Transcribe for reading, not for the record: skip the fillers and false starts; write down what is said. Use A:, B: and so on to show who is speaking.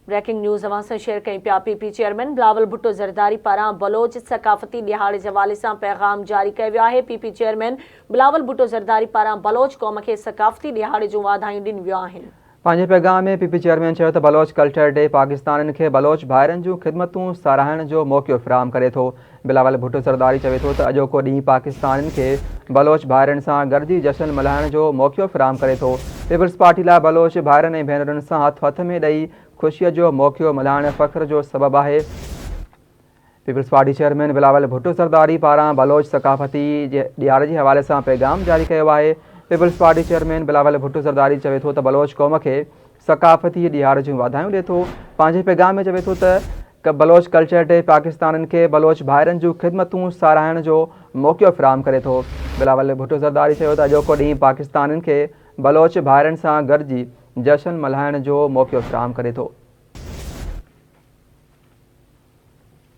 A: Breaking news अवां सां share कई पिया। पीपी चेयरमैन बिलावल भुट्टो ज़रदारी पारां बलोच सकाफ़ती ॾिहाड़े जे हवाले सां पैगाम जारी कयो वियो आहे। पीपी चेयरमैन बिलावल भुट्टो ज़रदारी पारां बलोच क़ौम खे सकाफ़ती ॾिहाड़े जूं वाधायूं ॾिनियूं आहिनि।
B: पंहिंजे पैगाम में पीपी चेयरमैन चयो त बलोच कल्चर डे पाकिस्तानियुनि खे बलोच भाइरनि जूं ख़िदमतूं साराहण जो मौक़ो फ़राहम करे थो। बिलावल भुट्टो ज़रदारी चवे थो त अॼोको ॾींहुं पाकिस्तानियुनि खे बलोच भाइरनि सां गॾिजी जश्न मल्हाइण जो मौक़ो फ़राहम करे थो। पीपल्स पार्टी लाइ बलोच भाइरनि ऐं भेनरुनि सां हथ में ॾेई ख़ुशीअ जो मौक़ो मल्हाइण फ़ख्र जो सबबु आहे। पीपल्स पार्टी चेयरमैन बिलावल भुट्टो ज़रदारी पारां बलोच सकाफ़ती ॾिहाड़े जे हवाले सां पैगाम जारी कयो आहे। पीपल्स पार्टी चेयरमैन बिलावल भुट्टो ज़रदारी चवे थो त बलोच क़ौम खे सकाफ़ती ॾिहाड़े जूं वाधायूं ॾिए थो। पंहिंजे पैगाम में चवे थो त बलोच कल्चर डे पाकिस्तानियुनि खे बलोच भाइरनि जूं ख़िदमतूं साराहण जो मौक़ो फ़राहम करे थो। बिलावल भुट्टो ज़रदारी चयो त अॼोको ॾींहुं पाकिस्तानियुनि खे बलोच भाइरनि सां गॾिजी जश्न मल्हाइण जो मौक़ो फ़राहम करे थो।